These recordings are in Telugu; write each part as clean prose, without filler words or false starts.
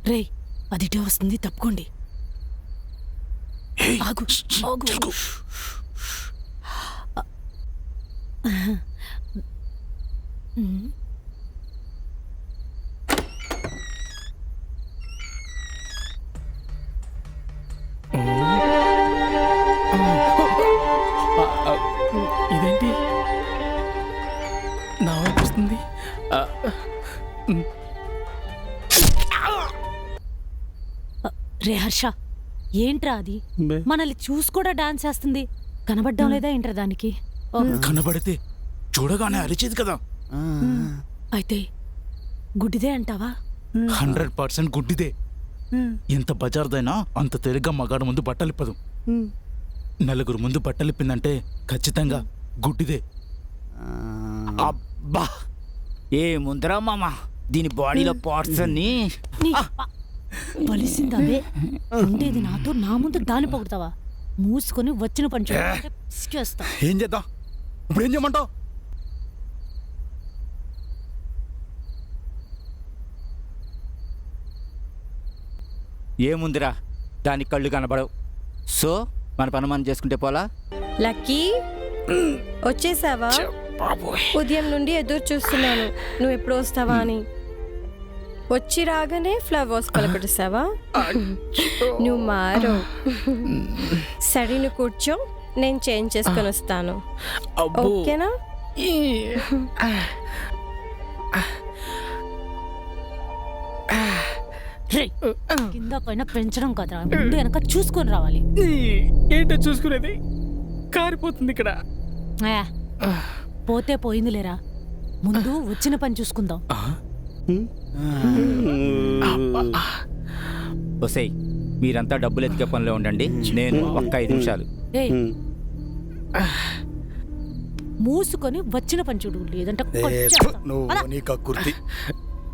రే అదిటే వస్తుంది, తప్పుకోండి. ఆగు ఆగు. ఇదేంటి నా వైపు వస్తుంది? రే హర్ష, ఏంట్రా అది? మనల్ని చూసి కూడా డాన్స్ చేస్తుంది. కనబడ్డం లేదా ఏంట్రా దానికి? కనబడితే చూడగానే అరిచేది కదా. అయితే గుడ్డిదే అంటావా? 100% గుడ్డిదే. ఎంత బజార్దైనా అంత తేలిగ్గా మగాడు ముందు బట్టలిప్పదు. నలుగురు ముందు బట్టలిప్పిందంటే ఖచ్చితంగా గుడ్డిదే. అబ్బా ఏ ముందరా మామ, దీని బాడీలో పార్ట్స్ అన్ని బలిసిందే. ఉండేది నాతో, నా ముందు దాన్ని పొగుడతావా? మూసుకొని వచ్చిన పని చేస్తా. ఏం చేద్దాం ఇప్పుడు? ఏం చేయమంటావు? ఏముందిరా, దానికి కళ్ళు కనబడవు. సో మన పని మనం చేసుకుంటే పోలా. లక్కీ వచ్చేసావా? ఉదయం నుండి ఎదురు చూస్తున్నాను, నువ్వు ఎప్పుడు వస్తావా అని. వచ్చి రాగానే ఫ్లవర్స్ పలకటిస్తావా? నువ్వు మారు. సరే నువ్వు కూర్చో, నేను చేంజ్ చేసుకొని వస్తాను. ఓకేనా? కింద పైన పెంచడం కదరా, ముందు వెనక చూసుకొని రావాలి. ఏంటో చూసుకునేది? కారిపోతుంది ఇక్కడ. పోతే పోయింది లేరా, ముందు వచ్చిన పని చూసుకుందాం. ఒసేయ్, మీరంతా డబ్బులు ఎతికే పనిలో ఉండండి, నేను ఒక్క 5 నిమిషాలు. మూసుకొని వచ్చిన పని చూడు, లేదంటే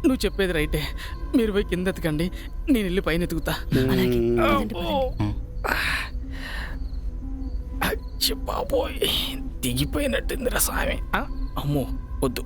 నువ్వు చెప్పేది రైటే. మీరు పోయి కింద ఎతకండి, నేను వెళ్ళి పైన ఎతుకుతా. బాబోయ్, దిగిపోయినట్టుందిరా స్వామి. అమ్మో వద్దు.